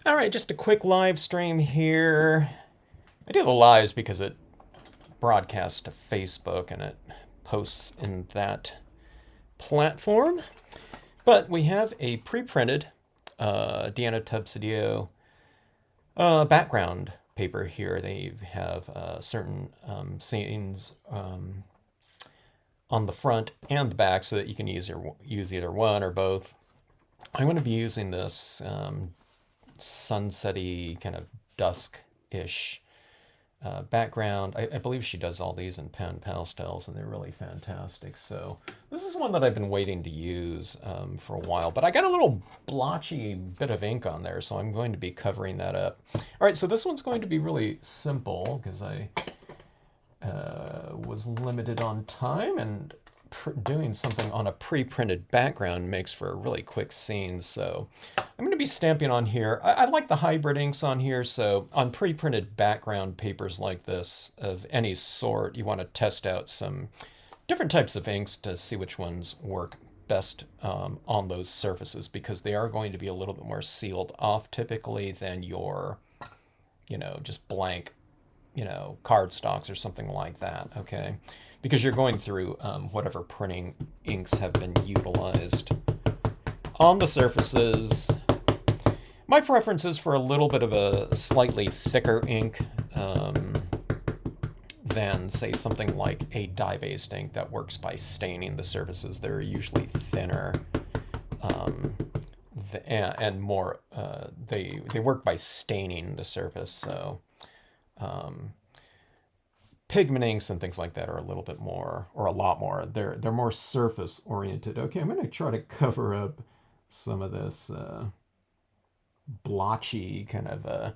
All right, just a quick live stream here. I do the lives because it broadcasts to Facebook and it posts in that platform. But we have a pre-printed Deanna Tubb-Sedillo background paper here. They have certain scenes on the front and the back so that you can use either one or both. I'm going to be using this sunsetty kind of dusk-ish background. I believe she does all these in pen pastels, and they're really fantastic. So this is one that I've been waiting to use for a while, but I got a little blotchy bit of ink on there, so I'm going to be covering that up. All right, so this one's going to be really simple because I was limited on time, and doing something on a pre-printed background makes for a really quick scene. So I'm going to be stamping on here. I like the hybrid inks on here. So on pre-printed background papers like this of any sort, you want to test out some different types of inks to see which ones work best on those surfaces, because they are going to be a little bit more sealed off typically than your, just blank, cardstocks or something like that, okay? Because you're going through whatever printing inks have been utilized on the surfaces. My preference is for a little bit of a slightly thicker ink than, say, something like a dye-based ink that works by staining the surfaces. They're usually thinner and more, they work by staining the surface, so pigment inks and things like that are a little bit more, or a lot more. They're more surface oriented. Okay, I'm going to try to cover up some of this blotchy kind of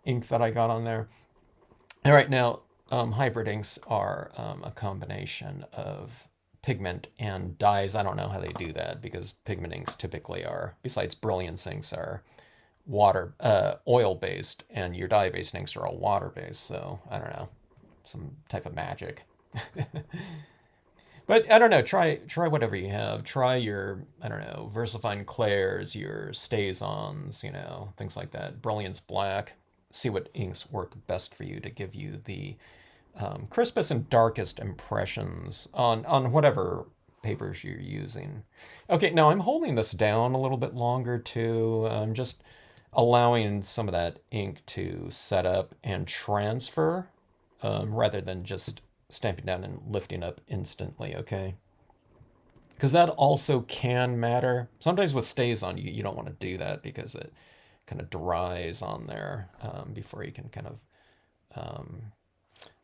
ink that I got on there. All right, now hybrid inks are a combination of pigment and dyes. I don't know how they do that, because pigment inks typically are, besides brilliance inks, are oil based, and your dye based inks are all water based. So I don't know, some type of magic. But I don't know, try whatever you have. Try your, I don't know, VersaFine Clairs, your StazOns, things like that. Brilliance Black. See what inks work best for you to give you the crispest and darkest impressions on whatever papers you're using. Okay, now I'm holding this down a little bit longer too. I'm just allowing some of that ink to set up and transfer, rather than just stamping down and lifting up instantly, okay? Because that also can matter. Sometimes with StazOn, you don't want to do that because it kind of dries on there before you can kind of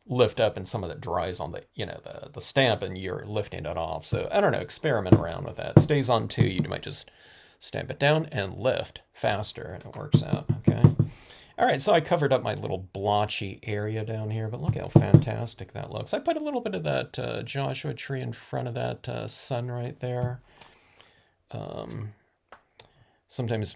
lift up, and some of that dries on the stamp, and you're lifting it off. So I don't know, experiment around with that. StazOn too, you might just stamp it down and lift faster, and it works out, okay? All right, so I covered up my little blotchy area down here, but look how fantastic that looks. I put a little bit of that Joshua tree in front of that sun right there. Sometimes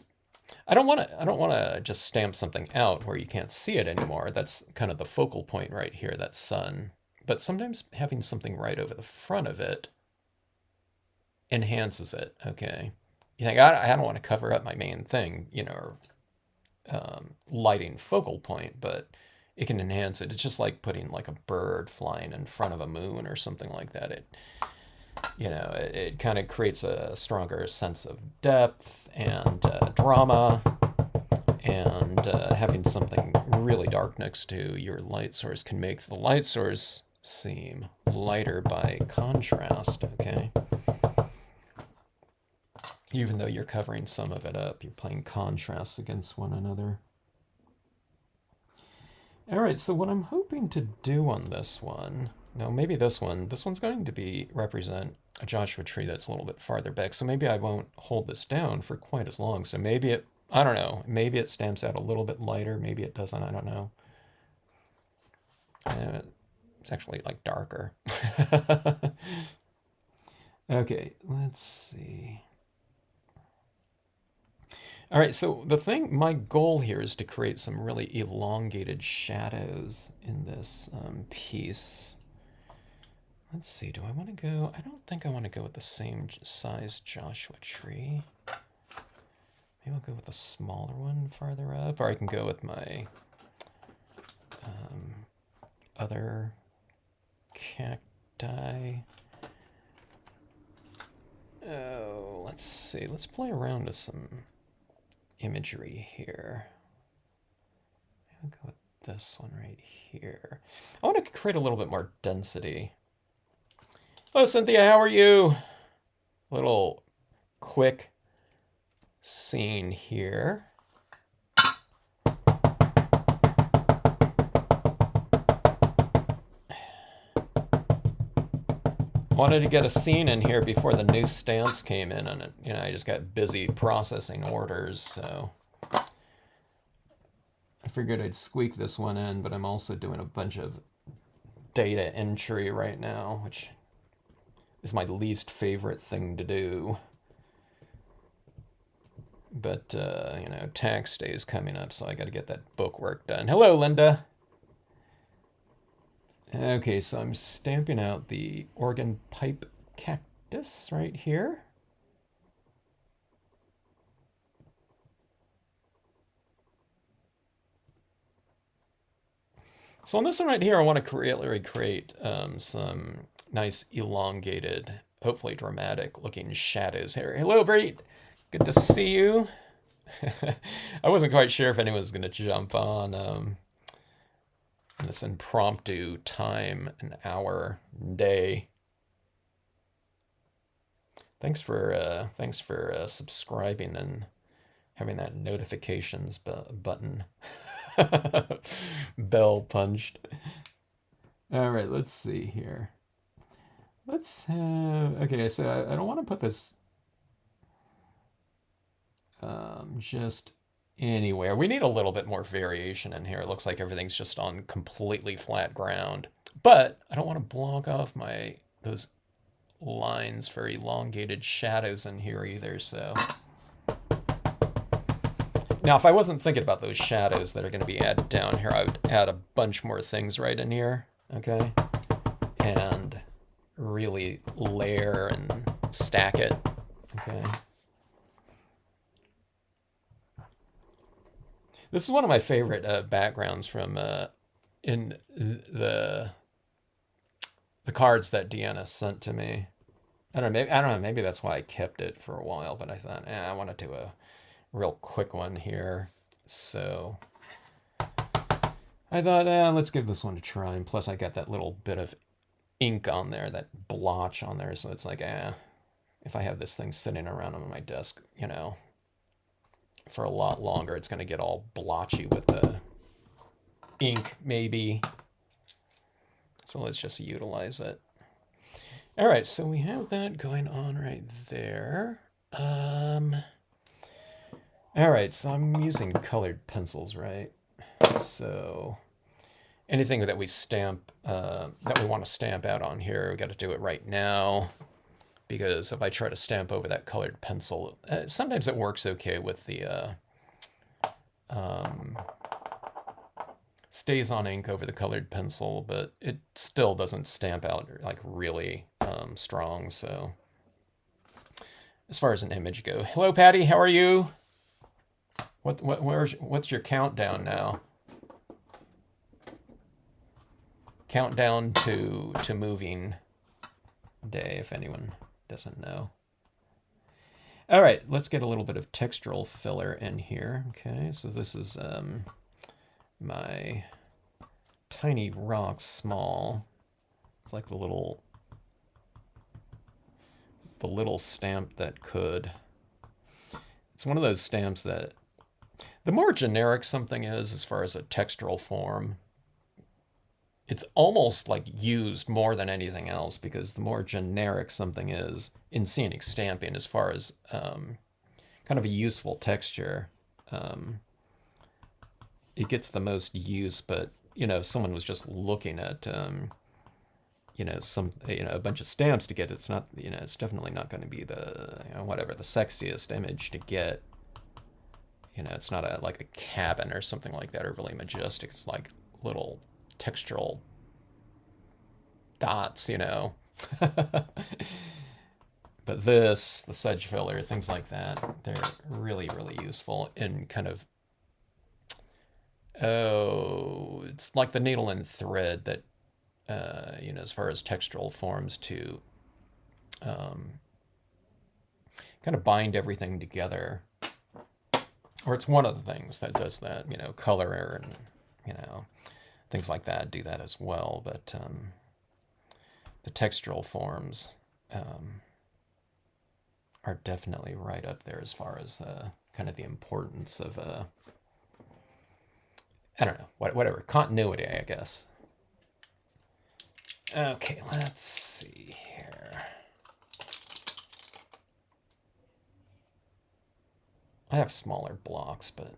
I don't want to just stamp something out where you can't see it anymore. That's kind of the focal point right here, that sun. But sometimes having something right over the front of it enhances it, okay? You think, I don't want to cover up my main thing, or lighting focal point, but it can enhance it. It's just like putting like a bird flying in front of a moon or something like that. It kind of creates a stronger sense of depth and drama, and having something really dark next to your light source can make the light source seem lighter by contrast, okay? Even though you're covering some of it up, you're playing contrasts against one another. All right, so what I'm hoping to do on this one, now maybe this one's going to represent a Joshua tree that's a little bit farther back, so maybe I won't hold this down for quite as long. So maybe I don't know, maybe it stamps out a little bit lighter, maybe it doesn't, I don't know. It's actually like darker. Okay, let's see. All right, so my goal here is to create some really elongated shadows in this piece. Let's see, do I want to go? I don't think I want to go with the same size Joshua tree. Maybe I'll go with the smaller one farther up, or I can go with my other cacti. Oh, let's see. Let's play around with some imagery here. I'll go with this one right here. I want to create a little bit more density. Hello, Cynthia. How are you? Little quick scene here. Wanted to get a scene in here before the new stamps came in, and I just got busy processing orders, so I figured I'd squeak this one in, but I'm also doing a bunch of data entry right now, which is my least favorite thing to do. But, tax day is coming up, so I got to get that book work done. Hello, Linda. Okay, so I'm stamping out the organ pipe cactus right here. So on this one right here, I want to recreate some nice elongated, hopefully dramatic looking shadows here. Hello, Breit. Good to see you. I wasn't quite sure if anyone was going to jump on this impromptu time, an hour, day. Thanks for subscribing and having that notifications button bell punched. All right, let's see here. Let's have, okay, so I don't want to put this just anywhere. We need a little bit more variation in here. It looks like everything's just on completely flat ground. But I don't want to block off those lines for elongated shadows in here either, so. Now, if I wasn't thinking about those shadows that are going to be added down here, I would add a bunch more things right in here, okay? And really layer and stack it, okay? This is one of my favorite backgrounds from in the cards that Deanna sent to me. I don't know. Maybe that's why I kept it for a while. But I thought, I want to do a real quick one here. So I thought, let's give this one a try. And plus, I got that little bit of ink on there, that blotch on there. So it's like, if I have this thing sitting around on my desk, for a lot longer, it's going to get all blotchy with the ink, maybe. So let's just utilize it. All right, so we have that going on right there. All right, so I'm using colored pencils, right? So anything that we stamp, that we want to stamp out on here, we got to do it right now. Because if I try to stamp over that colored pencil, sometimes it works okay with the stays on ink over the colored pencil, but it still doesn't stamp out like really strong. So as far as an image go, hello Patty, how are you? What's your countdown now? Countdown to moving day, if anyone doesn't know. All right, let's get a little bit of textural filler in here. Okay, so this is my tiny rock small. It's like the little stamp that could. It's one of those stamps that the more generic something is as far as a textural form, it's almost like used more than anything else, because the more generic something is in scenic stamping as far as kind of a useful texture, it gets the most use. But if someone was just looking at a bunch of stamps to get, it's not, it's definitely not going to be the whatever the sexiest image to get. It's not like a cabin or something like that, or really majestic. It's like little textural dots, But this, the sedge filler, things like that, they're really, really useful in kind of, oh, it's like the needle and thread that, as far as textural forms to um, kind of bind everything together. Or it's one of the things that does that, color and, things like that do that as well. But the textural forms are definitely right up there as far as kind of the importance of, I don't know, whatever, continuity, I guess. Okay, let's see here. I have smaller blocks, but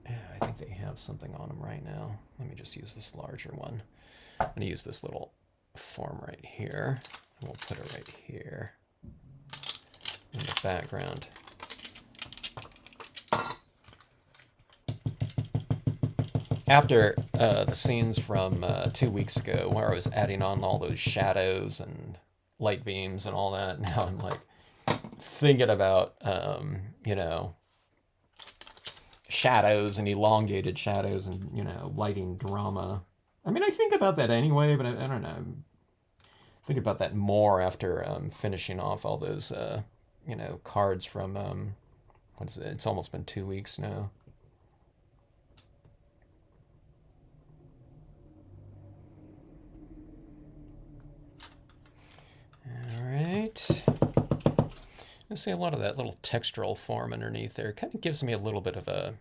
I think they have something on them right now. Let me just use this larger one. I'm going to use this little form right here. And we'll put it right here in the background. After the scenes from 2 weeks ago where I was adding on all those shadows and light beams and all that, now I'm like thinking about, shadows and elongated shadows and, lighting drama. I mean, I think about that anyway, but I don't know. I think about that more after finishing off all those, cards from, what is it? It's almost been 2 weeks now. All right. I see a lot of that little textural form underneath there. It kind of gives me a little bit of a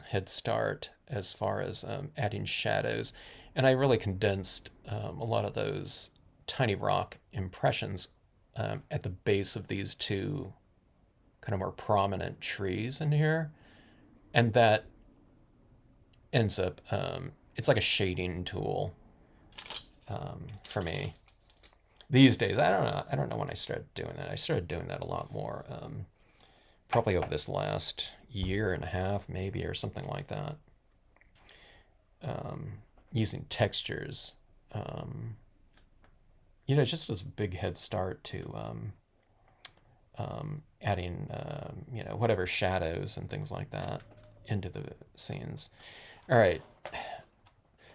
head start as far as adding shadows. And I really condensed a lot of those tiny rock impressions at the base of these two kind of more prominent trees in here. And that ends up, it's like a shading tool for me. These days, I don't know when I started doing that. I started doing that a lot more, probably over this last year and a half, maybe, or something like that. Using textures, just as a big head start to adding, whatever shadows and things like that into the scenes. All right.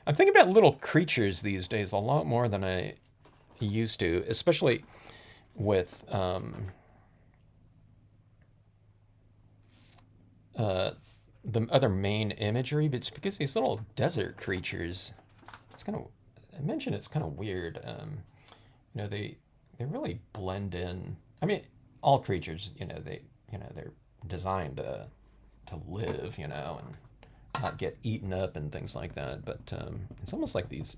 I'm thinking about little creatures these days a lot more than I used to, especially with the other main imagery, but it's because these little desert creatures, it's kind of, I mentioned it's kind of weird. They really blend in. I mean, all creatures, they're designed to live, and not get eaten up and things like that. But it's almost like these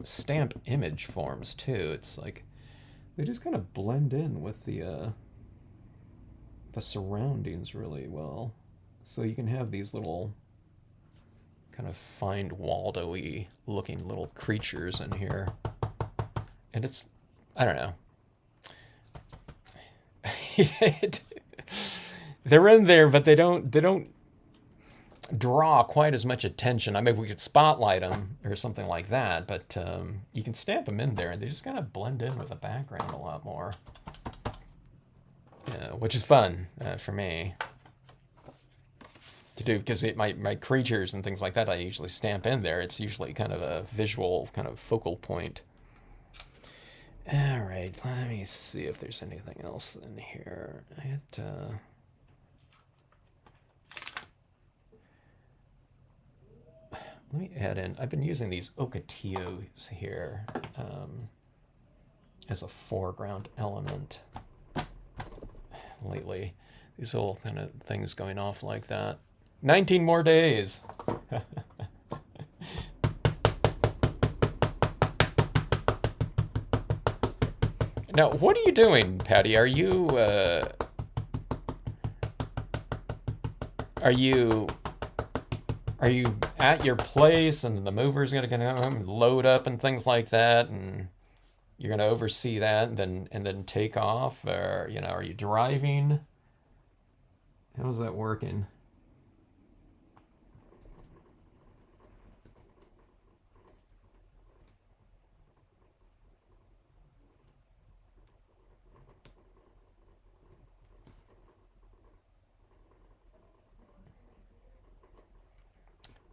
stamp image forms too. It's like they just kind of blend in with the surroundings really well. So you can have these little kind of Find Waldo-y looking little creatures in here. And it's, I don't know. They're in there, but they don't draw quite as much attention. I mean, we could spotlight them or something like that, but you can stamp them in there and they just kind of blend in with the background a lot more. Which is fun for me to do, because my creatures and things like that I usually stamp in there. It's usually kind of a visual kind of focal point. All right, let me see if there's anything else in here. Let me add in, I've been using these ocotillos here as a foreground element lately. These little kind of things going off like that. 19 more days. Now, what are you doing, Patty? Are you at your place and the mover's gonna come load up and things like that, and you're gonna oversee that and then take off, or are you driving? How's that working?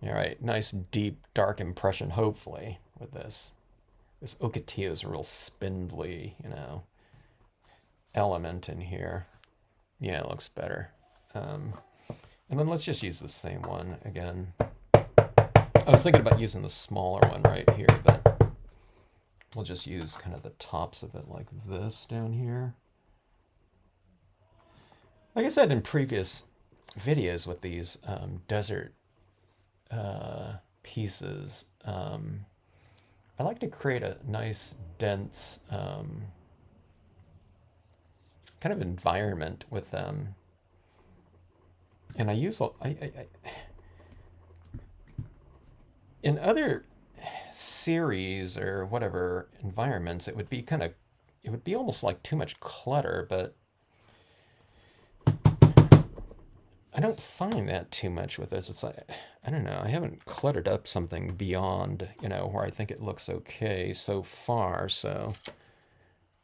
All right, nice deep dark impression, hopefully, with this. This Ocotillo is a real spindly, element in here. Yeah, it looks better. Um, and then let's just use the same one again. I was thinking about using the smaller one right here, but we'll just use kind of the tops of it like this down here. Like I said in previous videos with these desert pieces, I like to create a nice, dense kind of environment with them. And I use, in other series or whatever environments, it would be almost like too much clutter, but I don't find that too much with this. It's like, I don't know, I haven't cluttered up something beyond, where I think it looks okay so far. So,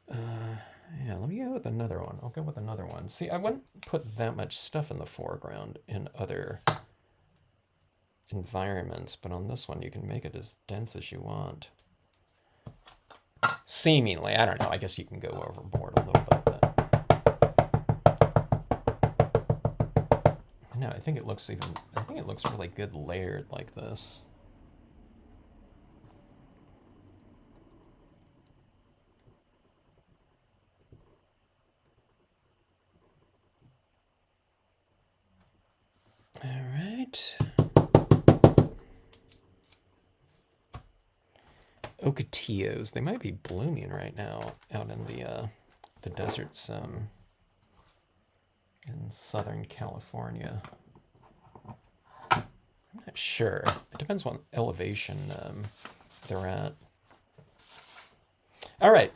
yeah, let me go with another one. I'll go with another one. See, I wouldn't put that much stuff in the foreground in other environments, but on this one you can make it as dense as you want. Seemingly, I don't know. I guess you can go overboard a little bit, but no, I think it looks really good layered like this. All right. Ocotillos, they might be blooming right now out in the deserts in Southern California. I'm not sure. It depends what elevation they're at. All right.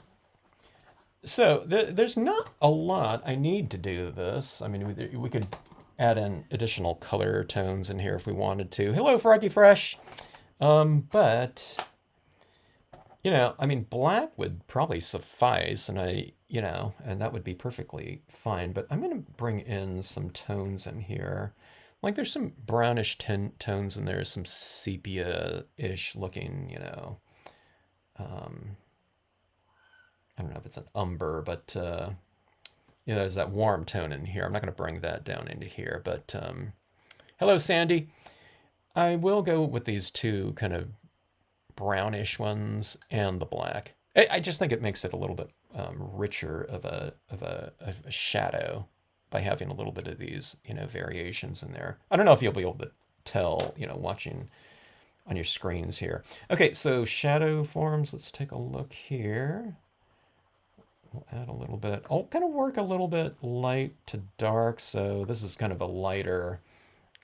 So there's not a lot I need to do this. I mean, we could add in additional color tones in here if we wanted to. Hello, Froggy Fresh. But I mean, black would probably suffice, and and that would be perfectly fine. But I'm going to bring in some tones in here. Like there's some brownish tones in there, some sepia-ish looking, I don't know if it's an umber, but there's that warm tone in here. I'm not going to bring that down into here, but hello, Sandy. I will go with these two kind of brownish ones and the black. I just think it makes it a little bit richer of a shadow by having a little bit of these variations in there. I don't know if you'll be able to tell watching on your screens here. Okay, so shadow forms. Let's take a look here. We'll add a little bit. I'll kind of work a little bit light to dark. So this is kind of a lighter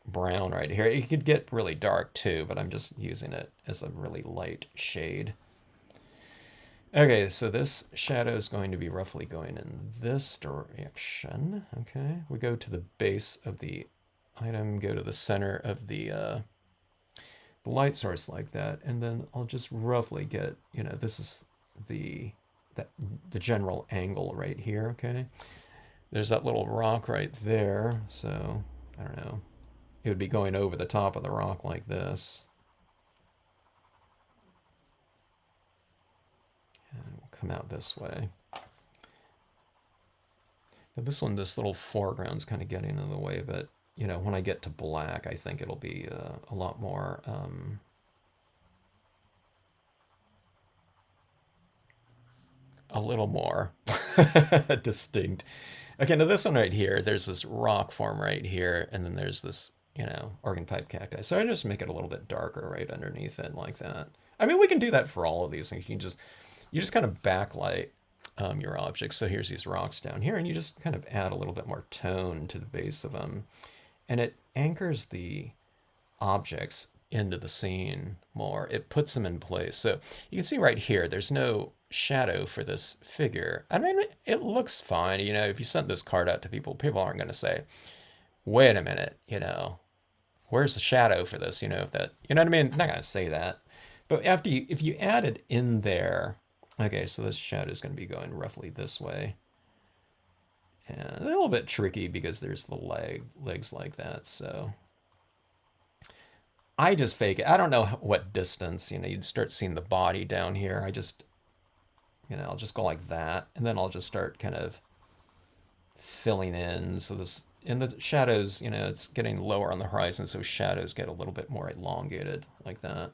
brown right here. It could get really dark too, but I'm just using it as a really light shade. Okay, so this shadow is going to be roughly going in this direction. Okay, we go to the base of the item, go to the center of the light source like that, and then I'll just roughly get, this is the general angle right here. Okay, there's that little rock right there, so I don't know, it would be going over the top of the rock like this, and we'll come out this way. But this little foreground's kind of getting in the way, but when I get to black, I think it'll be a lot more a little more distinct. Okay, now this one right here, there's this rock form right here, and then there's this, organ pipe cacti. So I just make it a little bit darker right underneath it like that. I mean, we can do that for all of these things. You just kind of backlight your objects. So here's these rocks down here, and you just kind of add a little bit more tone to the base of them. And it anchors the objects into the scene more. It puts them in place. So you can see right here, there's no shadow for this figure. I mean, it looks fine. If you sent this card out to people, people aren't going to say, wait a minute, where's the shadow for this? If that, what I mean? They're not going to say that. But if you add it in there, okay, so this shadow is going to be going roughly this way. And a little bit tricky because there's the legs like that. So I just fake it. I don't know what distance, you'd start seeing the body down here. I just, I'll just go like that, and then I'll just start kind of filling in. So this, in the shadows, it's getting lower on the horizon, so shadows get a little bit more elongated like that.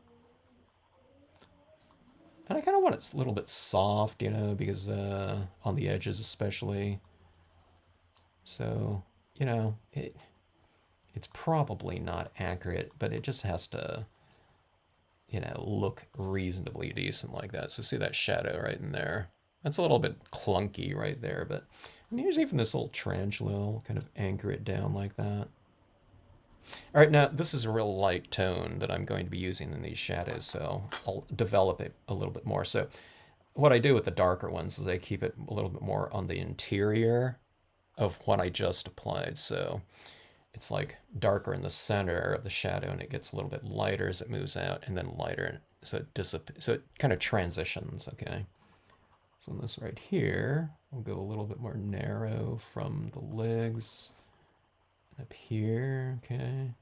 And I kind of want it a little bit soft, because on the edges especially. So, it's probably not accurate, but it just has to, look reasonably decent like that. So see that shadow right in there? That's a little bit clunky right there, but here's even this old tarantula. I'll kind of anchor it down like that. All right, now this is a real light tone that I'm going to be using in these shadows, so I'll develop it a little bit more. So what I do with the darker ones is I keep it a little bit more on the interior of what I just applied. So it's like darker in the center of the shadow, and it gets a little bit lighter as it moves out, and then lighter, so it kind of transitions. Okay, so on this right here, we'll go a little bit more narrow from the legs up here. Okay,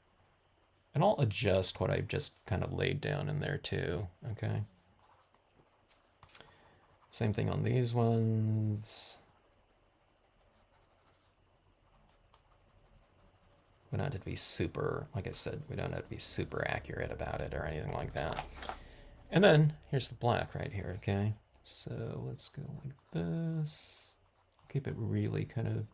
and I'll adjust what I've just kind of laid down in there too. Okay, same thing on these ones. We don't have to be super, like I said, we don't have to be super accurate about it or anything like that. And then here's the black right here, okay? So let's go like this. Keep it really kind of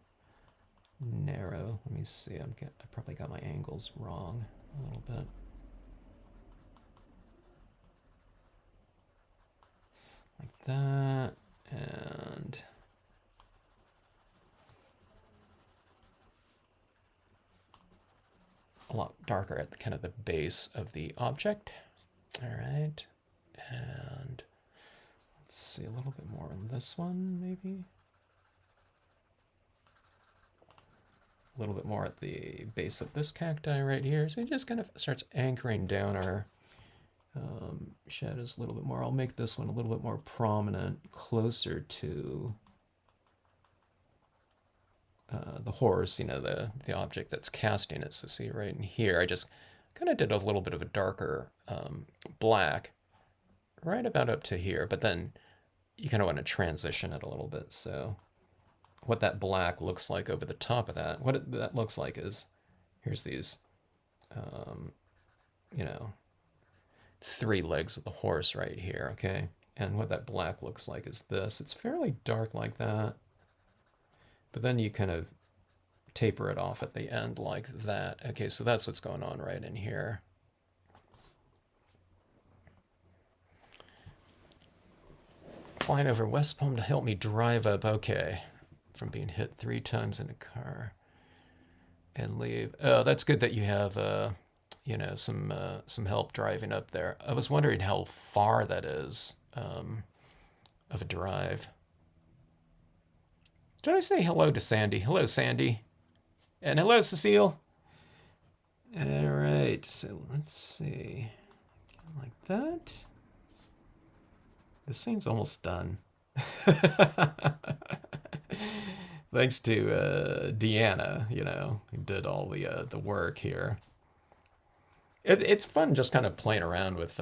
narrow. Let me see, I probably got my angles wrong a little bit. Like that, and a lot darker at kind of the base of the object. All right, and let's see a little bit more on this one, maybe. A little bit more at the base of this cacti right here. So it just kind of starts anchoring down our shadows a little bit more. I'll make this one a little bit more prominent, closer to the horse, the object that's casting it. So see right in here, I just kind of did a little bit of a darker black right about up to here, but then you kind of want to transition it a little bit. So what that black looks like over the top of that, that looks like is, here's these, 3 legs of the horse right here, okay? And what that black looks like is this. It's fairly dark like that, but then you kind of taper it off at the end like that. Okay, so that's what's going on right in here. Flying over West Palm to help me drive up, okay, from being hit 3 times in a car and leave. Oh, that's good that you have some help driving up there. I was wondering how far that is of a drive. Did I say hello to Sandy? Hello, Sandy. And hello, Cecile. All right, so let's see. Like that. The scene's almost done. Thanks to Deanna, who did all the work here. It's fun just kind of playing around with,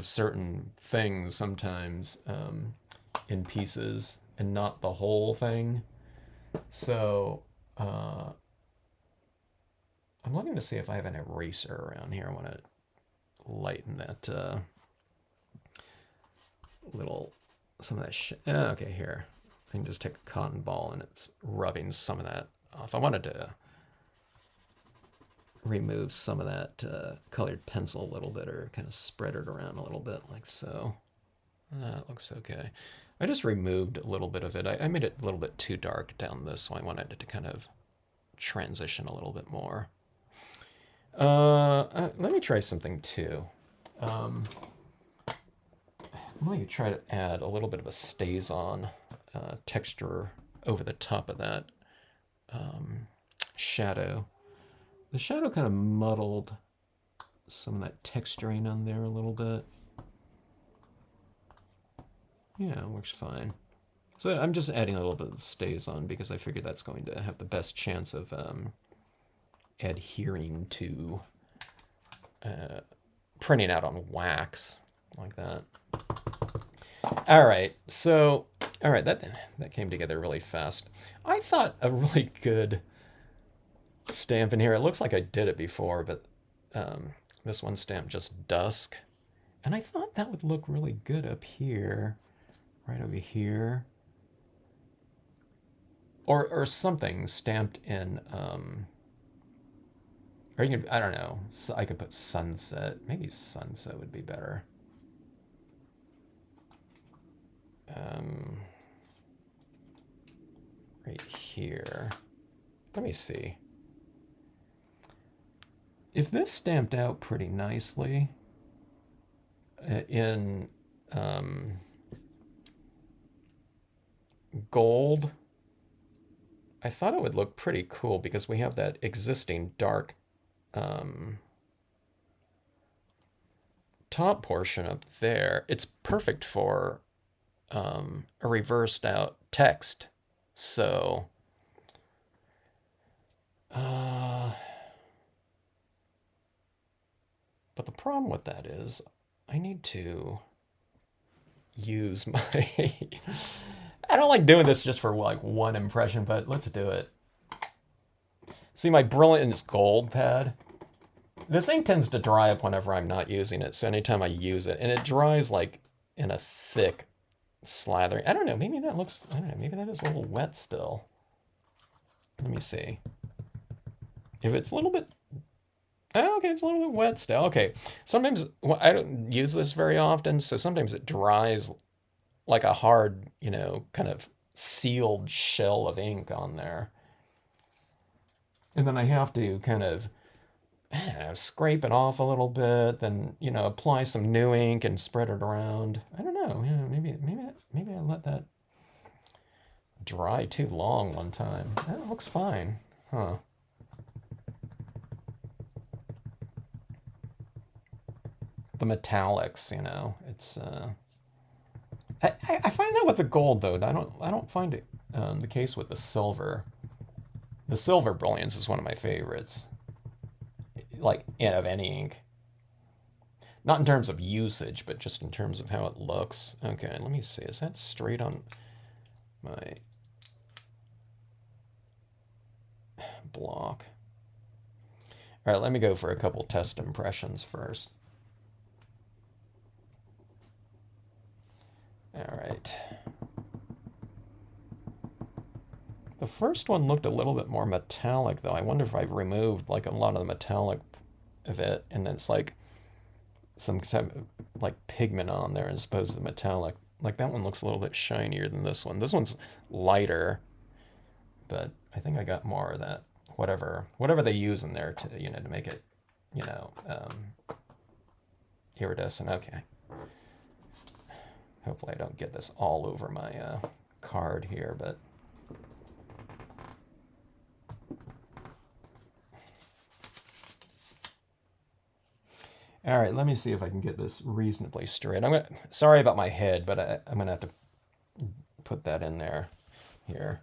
certain things sometimes in pieces and not the whole thing. So I'm looking to see if I have an eraser around here. I want to lighten that some of that okay, here. I can just take a cotton ball and it's rubbing some of that off. I wanted to remove some of that colored pencil a little bit, or kind of spread it around a little bit like so. That looks okay. I just removed a little bit of it. I made it a little bit too dark down this, so I wanted it to kind of transition a little bit more. Let me try something too. I'm going to try to add a little bit of a stays-on texture over the top of that shadow. The shadow kind of muddled some of that texturing on there a little bit. Yeah, it works fine. So I'm just adding a little bit of stays on because I figure that's going to have the best chance of adhering to printing out on wax like that. All right, so all right, that came together really fast. I thought a really good stamp in here. It looks like I did it before, but this one stamped just Dusk, and I thought that would look really good up here, right over here, or something stamped in. Or you could, I don't know. So I could put sunset. Maybe sunset would be better. Right here. Let me see. If this stamped out pretty nicely in gold, I thought it would look pretty cool because we have that existing dark top portion up there. It's perfect for a reversed out text. So, but the problem with that is I need to use my. I don't like doing this just for like one impression, but let's do it. See my Brilliance Gold pad? This ink tends to dry up whenever I'm not using it, so anytime I use it, and it dries like in a thick slathering. I don't know, maybe that looks, I don't know, maybe that is a little wet still. Let me see. If it's a little bit, oh, okay, it's a little bit wet still. Okay, sometimes, well, I don't use this very often, so sometimes it dries like a hard, you know, kind of sealed shell of ink on there. And then I have to kind of, I don't know, scrape it off a little bit, then, you know, apply some new ink and spread it around. I don't know. Yeah, maybe I let that dry too long one time. That looks fine. Huh. The metallics, you know, it's I find that with the gold though. I don't find it the case with the silver. The silver brilliance is one of my favorites. Like of any ink. Not in terms of usage, but just in terms of how it looks. Okay, let me see. Is that straight on my block? All right, let me go for a couple test impressions first. All right. The first one looked a little bit more metallic, though. I wonder if I've removed like a lot of the metallic of it, and it's like some type of like pigment on there as opposed to the metallic. Like that one looks a little bit shinier than this one. This one's lighter, but I think I got more of that whatever they use in there to, you know, to make it, you know, iridescent. Okay. Hopefully I don't get this all over my card here, but all right, let me see if I can get this reasonably straight. Sorry about my head, but I'm gonna have to put that in there here.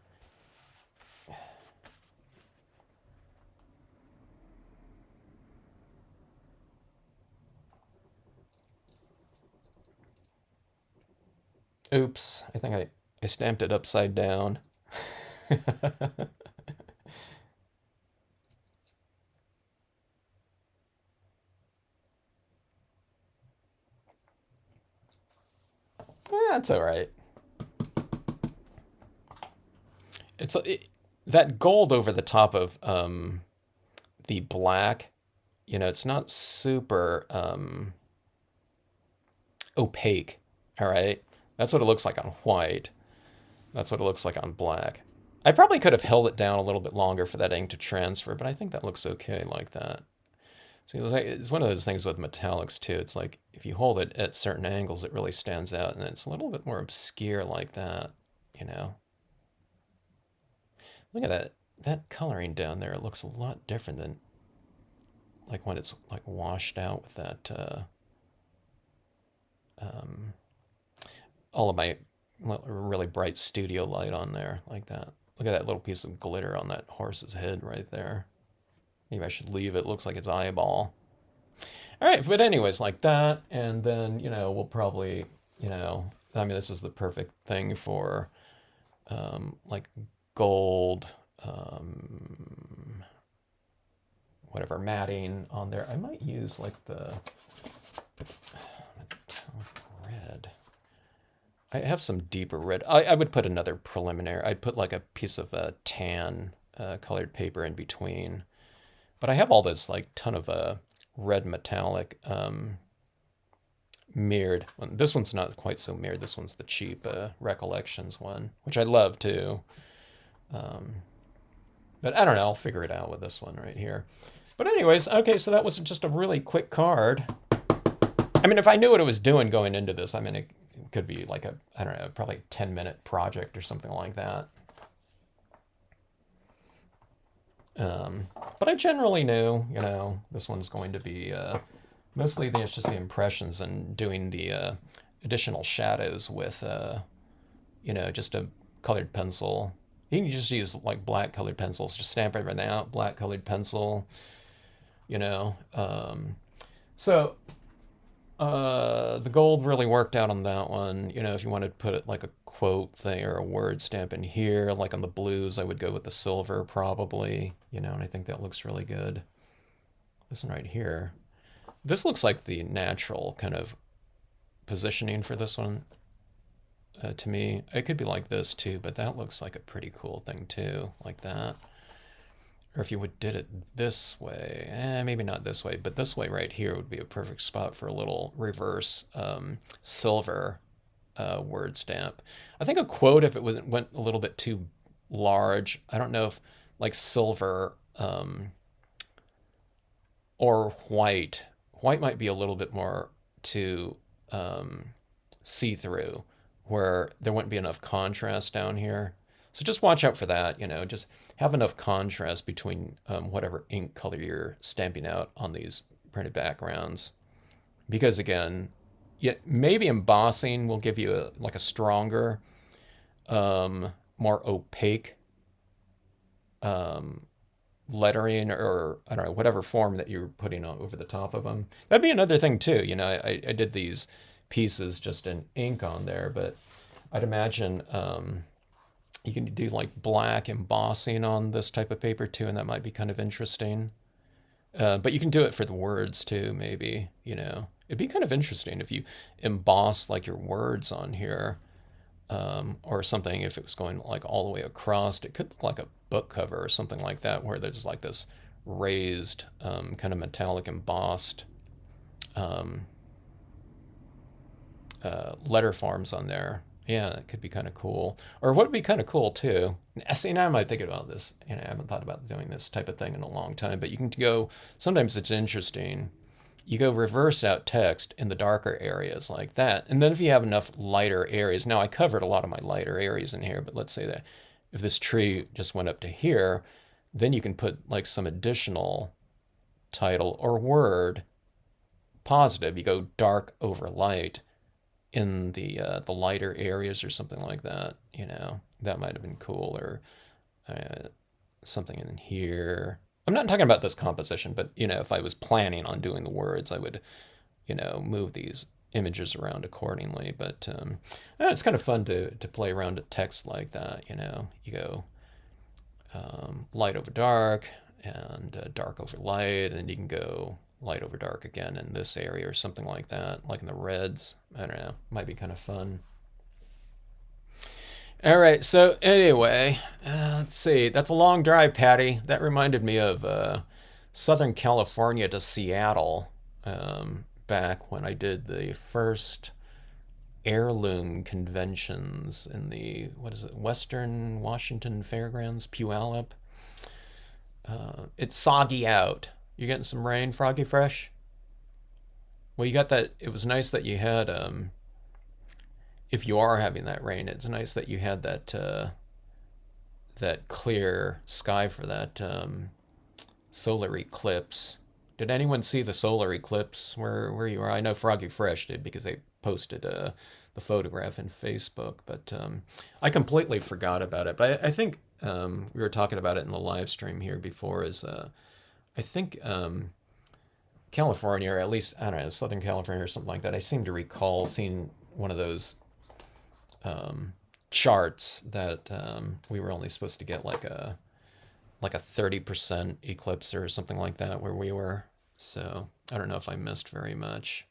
Oops, I think I stamped it upside down. That's all right. That gold over the top of the black, you know, it's not super opaque. All right, that's what it looks like on white. That's what it looks like on black. I probably could have held it down a little bit longer for that ink to transfer, but I think that looks okay like that. So it's one of those things with metallics too. It's like if you hold it at certain angles, it really stands out, and it's a little bit more obscure like that, you know. Look at that coloring down there. It looks a lot different than like when it's like washed out with that all of my really bright studio light on there like that. Look at that little piece of glitter on that horse's head right there. Maybe I should leave it. Looks like its eyeball. All right, but anyways, like that, and then we'll probably I mean this is the perfect thing for like gold, um, whatever matting on there. I might use like the red. I have some deeper red. I would put another preliminary. I'd put like a piece of tan colored paper in between. But I have all this like ton of red metallic mirrored. Well, this one's not quite so mirrored. This one's the cheap Recollections one, which I love too. But I don't know. I'll figure it out with this one right here. But anyways, okay, so that was just a really quick card. I mean, if I knew what I was doing going into this, I mean, it could be like a, I don't know, probably 10-minute project or something like that. But I generally knew, this one's going to be mostly it's just the impressions and doing the additional shadows with, just a colored pencil. You can just use like black colored pencils, just stamp everything out, black colored pencil, you know. So the gold really worked out on that one. If you wanted to put it like a quote thing or a word stamp in here, like on the blues, I would go with the silver probably, and I think that looks really good. This one right here. This looks like the natural kind of positioning for this one to me. It could be like this too, but that looks like a pretty cool thing too, like that. Or if you did it this way, maybe not this way, but this way right here would be a perfect spot for a little reverse silver word stamp. I think a quote, if it went a little bit too large, I don't know if like silver or white. White might be a little bit more too see-through, where there wouldn't be enough contrast down here. So just watch out for that, just have enough contrast between whatever ink color you're stamping out on these printed backgrounds. Because again, maybe embossing will give you like a stronger, more opaque lettering, or I don't know, whatever form that you're putting over the top of them. That'd be another thing too. I did these pieces just in ink on there, but I'd imagine you can do like black embossing on this type of paper too, and that might be kind of interesting. But you can do it for the words too, maybe, It'd be kind of interesting if you emboss like your words on here, or something. If it was going like all the way across, it could look like a book cover or something like that, where there's like this raised kind of metallic embossed letter forms on there. Yeah, it could be kind of cool. Or what would be kind of cool too, see, now I might think about this, I haven't thought about doing this type of thing in a long time, but you can go, sometimes it's interesting, you go reverse out text in the darker areas like that. And then if you have enough lighter areas, now I covered a lot of my lighter areas in here, but let's say that if this tree just went up to here, then you can put like some additional title or word positive. You go dark over light in the lighter areas or something like that. That might have been cool. Or something in here. I'm not talking about this composition, but if I was planning on doing the words, I would move these images around accordingly. But it's kind of fun to play around with text like that. You go light over dark, and dark over light, and you can go light over dark again in this area or something like that, like in the reds. I don't know, might be kind of fun. All right, so anyway, let's see. That's a long drive, Patty. That reminded me of Southern California to Seattle, back when I did the first heirloom conventions in the, what is it, Western Washington Fairgrounds, Puyallup. It's soggy out. You getting some rain, Froggy Fresh? Well, you got that. It was nice that you had, if you are having that rain, it's nice that you had that clear sky for that solar eclipse. Did anyone see the solar eclipse where you are? I know Froggy Fresh did, because they posted the photograph in Facebook, but I completely forgot about it. But I think we were talking about it in the live stream here before. I think California, or at least, I don't know, Southern California or something like that. I seem to recall seeing one of those charts that we were only supposed to get like a 30% eclipse or something like that where we were. So I don't know if I missed very much.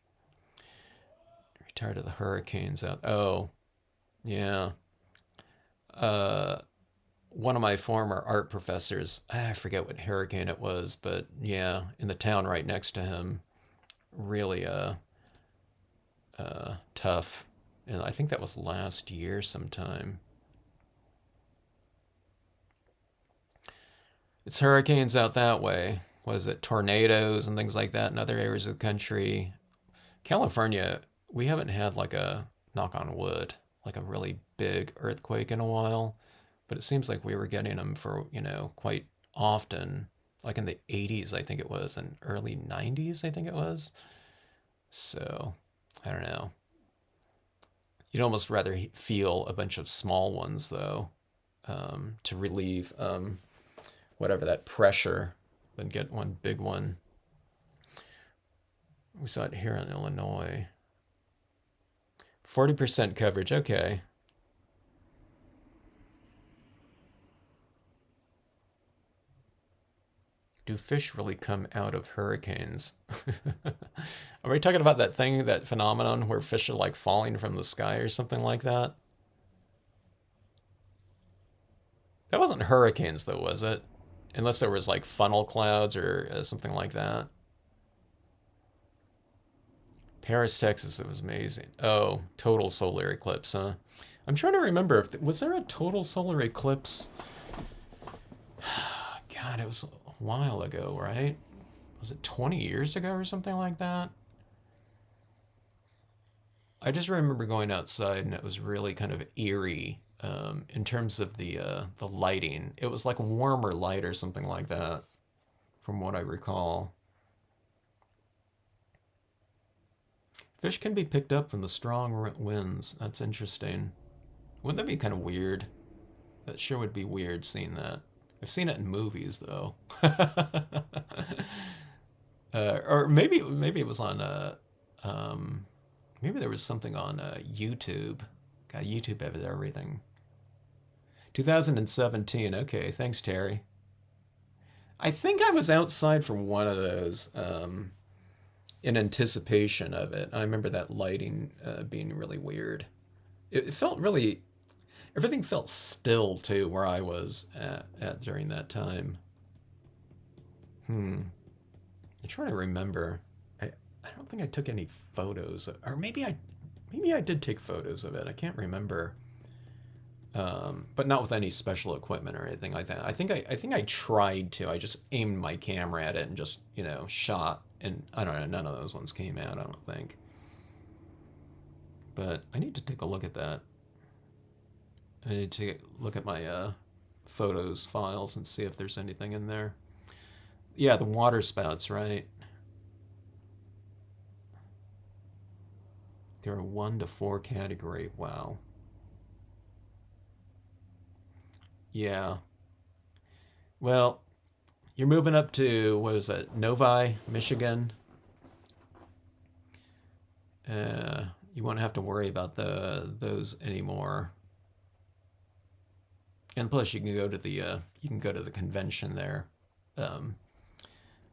Retired of the hurricanes out. Oh, yeah. One of my former art professors, I forget what hurricane it was, but yeah, in the town right next to him, really tough. And I think that was last year sometime. It's hurricanes out that way. What is it? Tornadoes and things like that in other areas of the country. California, we haven't had like a, knock on wood, like a really big earthquake in a while, but it seems like we were getting them for, quite often, like in the 80s, I think it was, and early 90s, I think it was. So, I don't know. You'd almost rather feel a bunch of small ones, though, to relieve whatever that pressure than get one big one. We saw it here in Illinois. 40% coverage, okay. Do fish really come out of hurricanes? Are we talking about that thing, that phenomenon where fish are like falling from the sky or something like that? That wasn't hurricanes though, was it? Unless there was like funnel clouds or something like that. Paris, Texas, it was amazing. Oh, total solar eclipse, huh? I'm trying to remember if was there a total solar eclipse? God, it was a while ago, right? Was it 20 years ago or something like that? I just remember going outside and it was really kind of eerie in terms of the lighting. It was like warmer light or something like that, from what I recall. Fish can be picked up from the strong winds. That's interesting. Wouldn't that be kind of weird? That sure would be weird seeing that. I've seen it in movies though. Or maybe it was on maybe there was something on YouTube. God, YouTube has everything. 2017. Okay, thanks, Terry. I think I was outside for one of those in anticipation of it. I remember that lighting being really weird. It felt really, everything felt still too where I was at during that time. I'm trying to remember. I don't think I took any photos, or maybe I did take photos of it. I can't remember. But not with any special equipment or anything like that. I think I tried to. I just aimed my camera at it and just shot, and I don't know. None of those ones came out. I don't think. But I need to take a look at that. I need to look at my photos files and see if there's anything in there. Yeah, the water spouts, right? They're a 1 to 4 category. Wow. Yeah. Well, you're moving up to, what is that, Novi, Michigan? You won't have to worry about those anymore. And plus, you can go to the convention there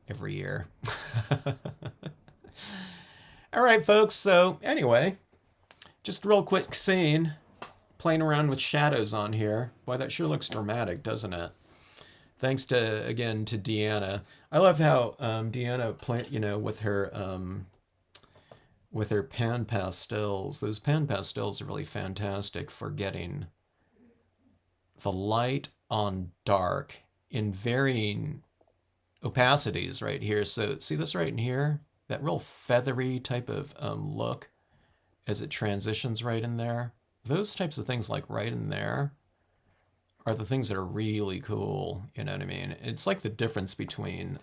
every year. All right, folks. So anyway, just a real quick scene, playing around with shadows on here. Boy, that sure looks dramatic, doesn't it? Thanks again to Deanna. I love how Deanna with her pan pastels. Those pan pastels are really fantastic for getting the light on dark in varying opacities right here. So see this right in here? That real feathery type of look as it transitions right in there. Those types of things, like right in there, are the things that are really cool. You know what I mean? It's like the difference between,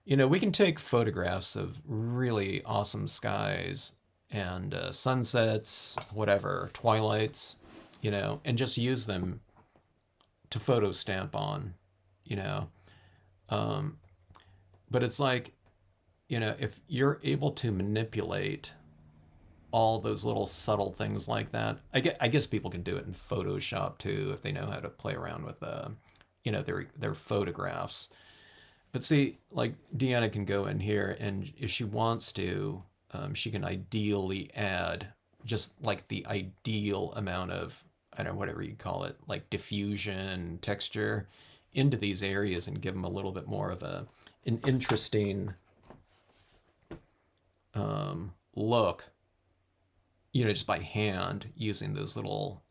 we can take photographs of really awesome skies and sunsets, whatever, twilights, and just use them to photo stamp on, But it's like if you're able to manipulate all those little subtle things like that, I guess people can do it in Photoshop too if they know how to play around with their photographs. But see, like Deanna can go in here, and if she wants to, she can ideally add just like the ideal amount of, I don't know, whatever you call it, like diffusion, texture into these areas and give them a little bit more of an interesting look, just by hand using those little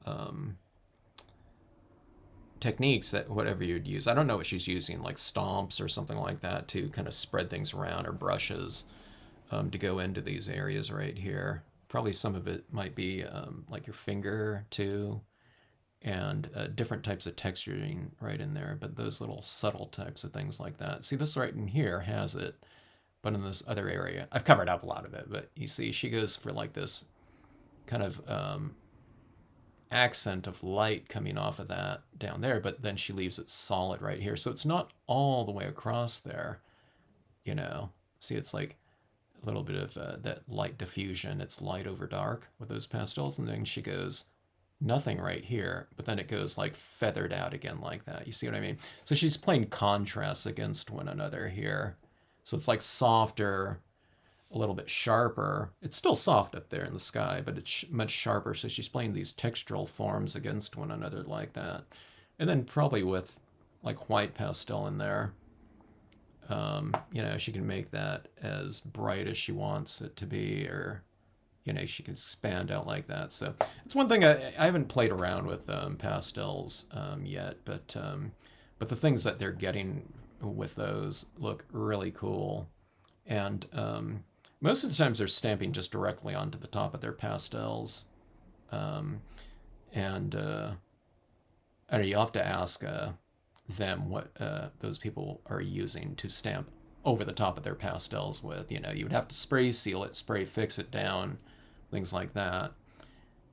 techniques that whatever you'd use. I don't know what she's using, like stomps or something like that to kind of spread things around, or brushes to go into these areas right here. Probably some of it might be like your finger too, and different types of texturing right in there, but those little subtle types of things like that. See, this right in here has it, but in this other area, I've covered up a lot of it, but you see she goes for like this kind of accent of light coming off of that down there, but then she leaves it solid right here. So it's not all the way across there, See, it's like a little bit of that light diffusion. It's light over dark with those pastels, and then she goes nothing right here, but then it goes like feathered out again like that. You see what I mean? So she's playing contrasts against one another here. So it's like softer, a little bit sharper. It's still soft up there in the sky, but it's much sharper. So she's playing these textural forms against one another like that. And then probably with like white pastel in there, she can make that as bright as she wants it to be, or she can expand out like that. So it's one thing I haven't played around with pastels yet, but the things that they're getting with those look really cool. And most of the times they're stamping just directly onto the top of their pastels. And I don't know, you have to ask them what those people are using to stamp over the top of their pastels with. You would have to spray seal it, spray fix it down, things like that,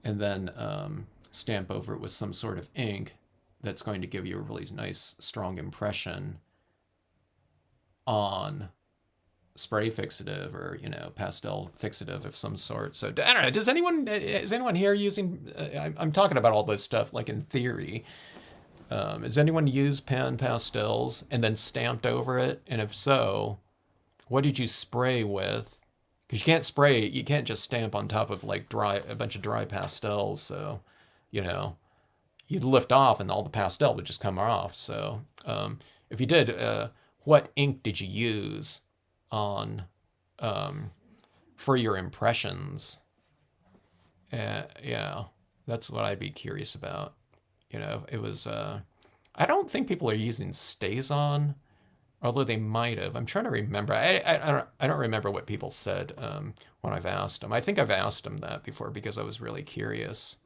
and then stamp over it with some sort of ink that's going to give you a really nice, strong impression on spray fixative, or pastel fixative of some sort. So I don't know, is anyone here using I'm talking about all this stuff like in theory. Does anyone use pan pastels and then stamped over it? And if so, what did you spray with? Because you can't just stamp on top of like a bunch of dry pastels. So, you'd lift off and all the pastel would just come off. So if you did, what ink did you use on for your impressions? Yeah, that's what I'd be curious about. It was, I don't think people are using StazOn, although they might have. I'm trying to remember. I don't remember what people said when I've asked them. I think I've asked them that before because I was really curious.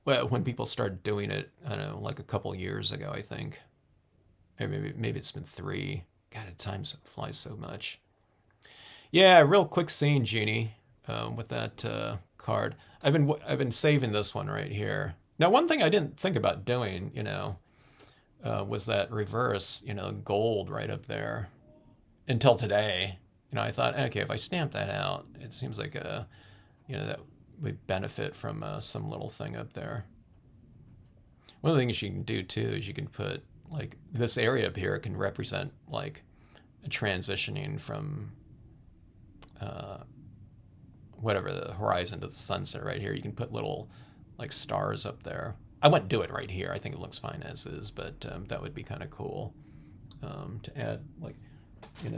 Well, when people started doing it, I don't know, like a couple years ago, I think. Or maybe it's been 3. God, time flies so much. Yeah, real quick scene, Jeannie, with that card. I've been saving this one right here. Now, one thing I didn't think about doing, was that reverse, gold right up there until today. I thought, okay, if I stamp that out, it seems like that would benefit from some little thing up there. One of the things you can do too is you can put like this area up here can represent like a transitioning from whatever, the horizon to the sunset right here. You can put little like stars up there. I wouldn't do it right here. I think it looks fine as is, but that would be kind of cool to add like,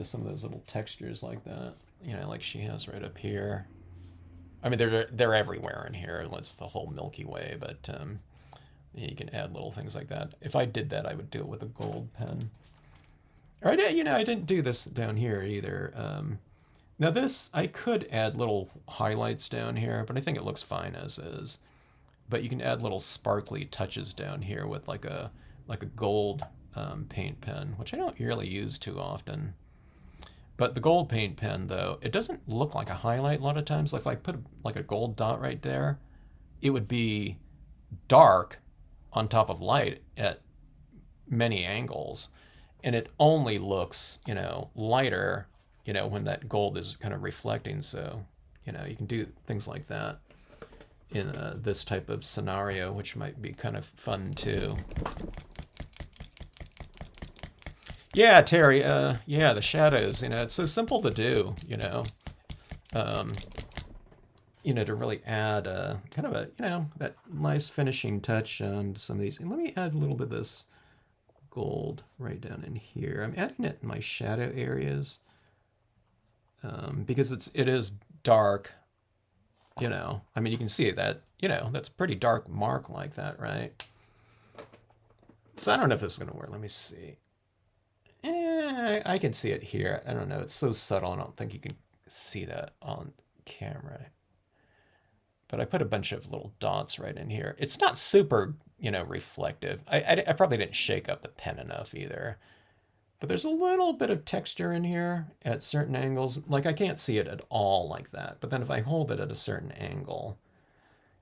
some of those little textures like that, like she has right up here. I mean, they're everywhere in here. It's the whole Milky Way, but you can add little things like that. If I did that, I would do it with a gold pen. Or I didn't do this down here either. Now this, I could add little highlights down here, but I think it looks fine as is. But you can add little sparkly touches down here with like a gold paint pen, which I don't really use too often. But the gold paint pen, though, it doesn't look like a highlight a lot of times. Like if I put like a gold dot right there, it would be dark on top of light at many angles. and it only looks, lighter, when that gold is kind of reflecting. So, you can do things like that in this type of scenario, which might be kind of fun too. Yeah, Terry. Yeah, the shadows. It's so simple to do. Um, to really add kind of a, that nice finishing touch on some of these. And let me add a little bit of this gold right down in here. I'm adding it in my shadow areas because it is dark. I mean, you can see that. That's a pretty dark mark like that, right? So I don't know if this is gonna work. Let me see. I can see it here. I don't know. It's so subtle. I don't think you can see that on camera. But I put a bunch of little dots right in here. It's not super, reflective. I probably didn't shake up the pen enough either. But there's a little bit of texture in here at certain angles. Like I can't see it at all like that. But then if I hold it at a certain angle,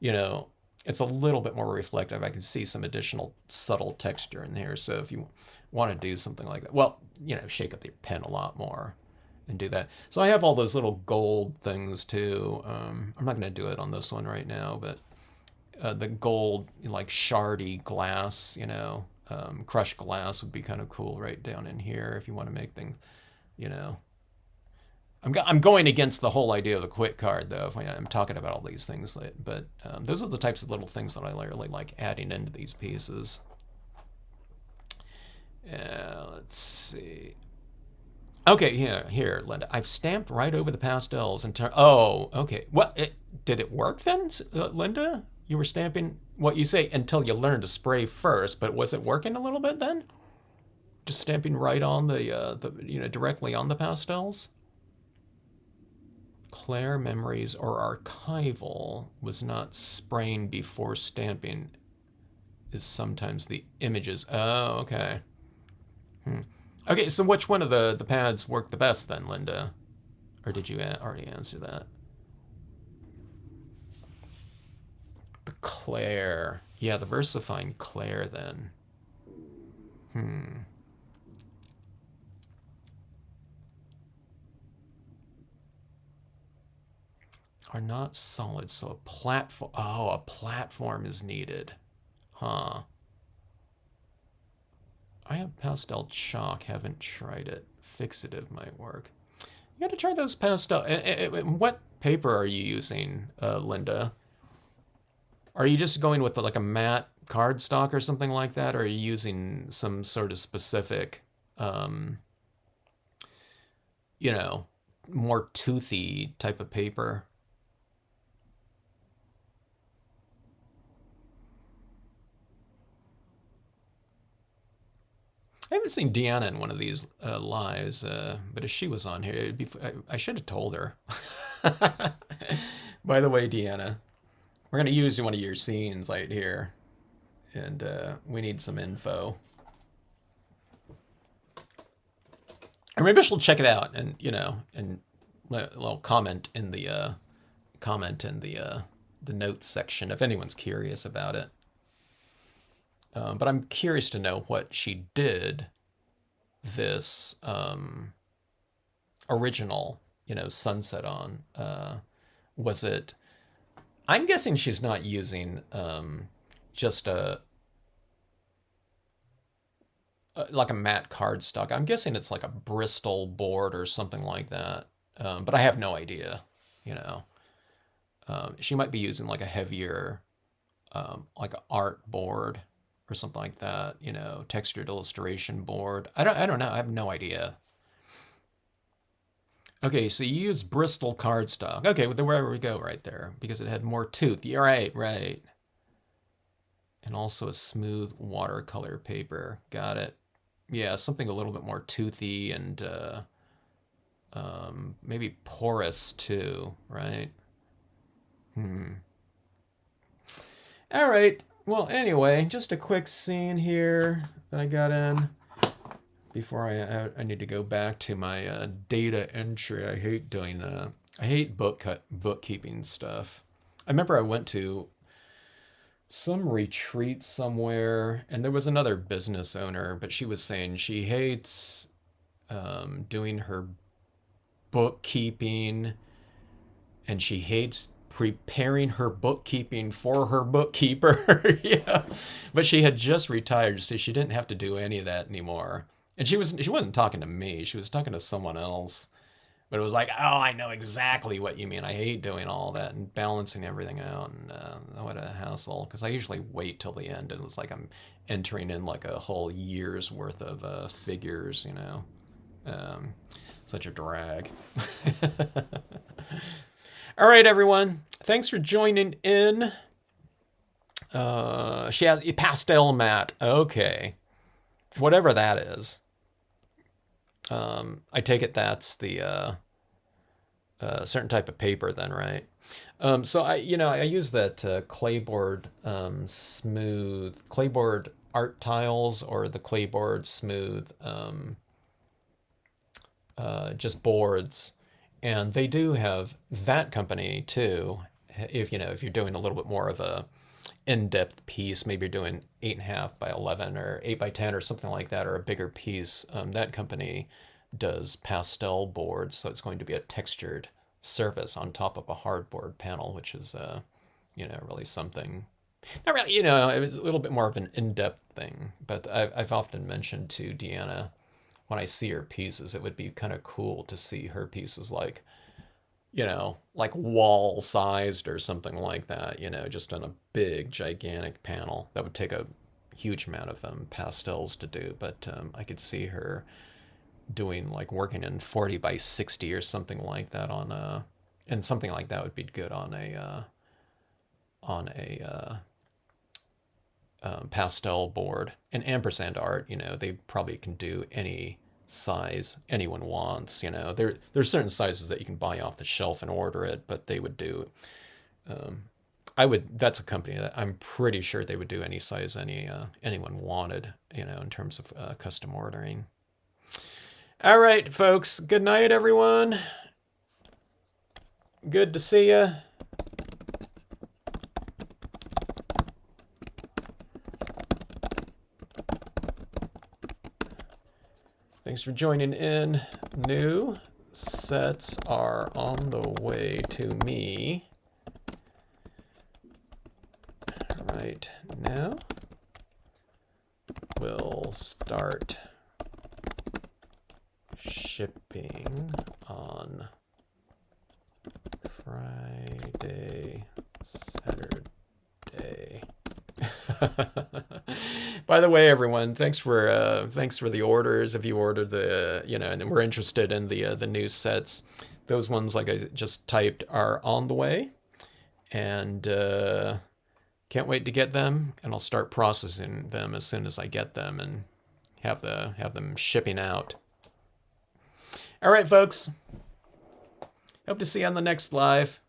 it's a little bit more reflective. I can see some additional subtle texture in here. So if you want to do something like that, well, shake up your pen a lot more and do that. So I have all those little gold things too. I'm not going to do it on this one right now, but the gold, like shardy glass, crushed glass would be kind of cool right down in here if you want to make things, I'm going against the whole idea of the quick card though. If I'm talking about all these things, but those are the types of little things that I really like adding into these pieces. Let's see. Okay, yeah, here, Linda. I've stamped right over the pastels and oh, okay. What? Did it work then, Linda? You were stamping what you say until you learned to spray first, but was it working a little bit then? Just stamping right on the directly on the pastels. Claire memories or archival was not spraying before stamping. Is sometimes the images. Oh, okay. Okay, so which one of the pads worked the best then, Linda? Or did you already answer that? The Claire. Yeah, the VersaFine Claire then. Are not solid, so a platform. Oh, a platform is needed. Huh. I have pastel chalk, haven't tried it. Fixative might work. You gotta try those pastel. What paper are you using, Linda? Are you just going with like a matte cardstock or something like that? Or are you using some sort of specific, more toothy type of paper? I haven't seen Deanna in one of these lives, but if she was on here, I should have told her. By the way, Deanna, we're going to use one of your scenes right here, and we need some info. Or maybe she'll check it out, and and well, comment in the the notes section if anyone's curious about it. But I'm curious to know what she did this original, sunset on. Was it? I'm guessing she's not using just like a matte cardstock. I'm guessing it's like a Bristol board or something like that. But I have no idea. She might be using like a heavier, like an art board or something like that, textured illustration board. I don't know. I have no idea. Okay, so you use Bristol cardstock. Okay, well, wherever we go right there, because it had more tooth. Yeah, right. And also a smooth watercolor paper. Got it. Yeah, something a little bit more toothy and maybe porous too, right? All right. Well, anyway, just a quick scene here that I got in before I need to go back to my data entry. I hate doing I hate bookkeeping stuff. I remember I went to some retreat somewhere, and there was another business owner, but she was saying she hates doing her bookkeeping, and she hates preparing her bookkeeping for her bookkeeper. Yeah, but she had just retired, so she didn't have to do any of that anymore. And she wasn't talking to me; she was talking to someone else. But it was like, oh, I know exactly what you mean. I hate doing all that and balancing everything out, and what a hassle. Because I usually wait till the end, and it was like I'm entering in like a whole year's worth of figures, you know. Um, Such a drag. All right, everyone. Thanks for joining in. She has a pastel mat. Okay. Whatever that is. I take it that's the certain type of paper then, right? So I use that clayboard smooth clayboard art tiles or the clayboard smooth just boards, and they do have that company too. If you're doing a little bit more of a in-depth piece, maybe you're doing 8.5 by 11 or 8 by 10 or something like that, or a bigger piece. That company does pastel boards, so it's going to be a textured surface on top of a hardboard panel, which is really something. Not really, it's a little bit more of an in-depth thing, but I've often mentioned to Deanna when I see her pieces, it would be kind of cool to see her pieces like wall sized or something like that, just on a big, gigantic panel. That would take a huge amount of pastels to do, but I could see her doing like working in 40 by 60 or something like that and something like that would be good on a pastel board. And ampersand art, they probably can do any size anyone wants. There's certain sizes that you can buy off the shelf and order it, but they would do. That's a company that I'm pretty sure they would do any size anyone wanted. In terms of custom ordering. All right, folks. Good night, everyone. Good to see you. Thanks for joining in. New sets are on the way to me right now. We'll start shipping on Friday, Saturday. By the way, everyone, thanks for the orders. If you ordered and we're interested in the new sets, those ones like I just typed are on the way, and can't wait to get them. And I'll start processing them as soon as I get them and have them shipping out. All right, folks. Hope to see you on the next live.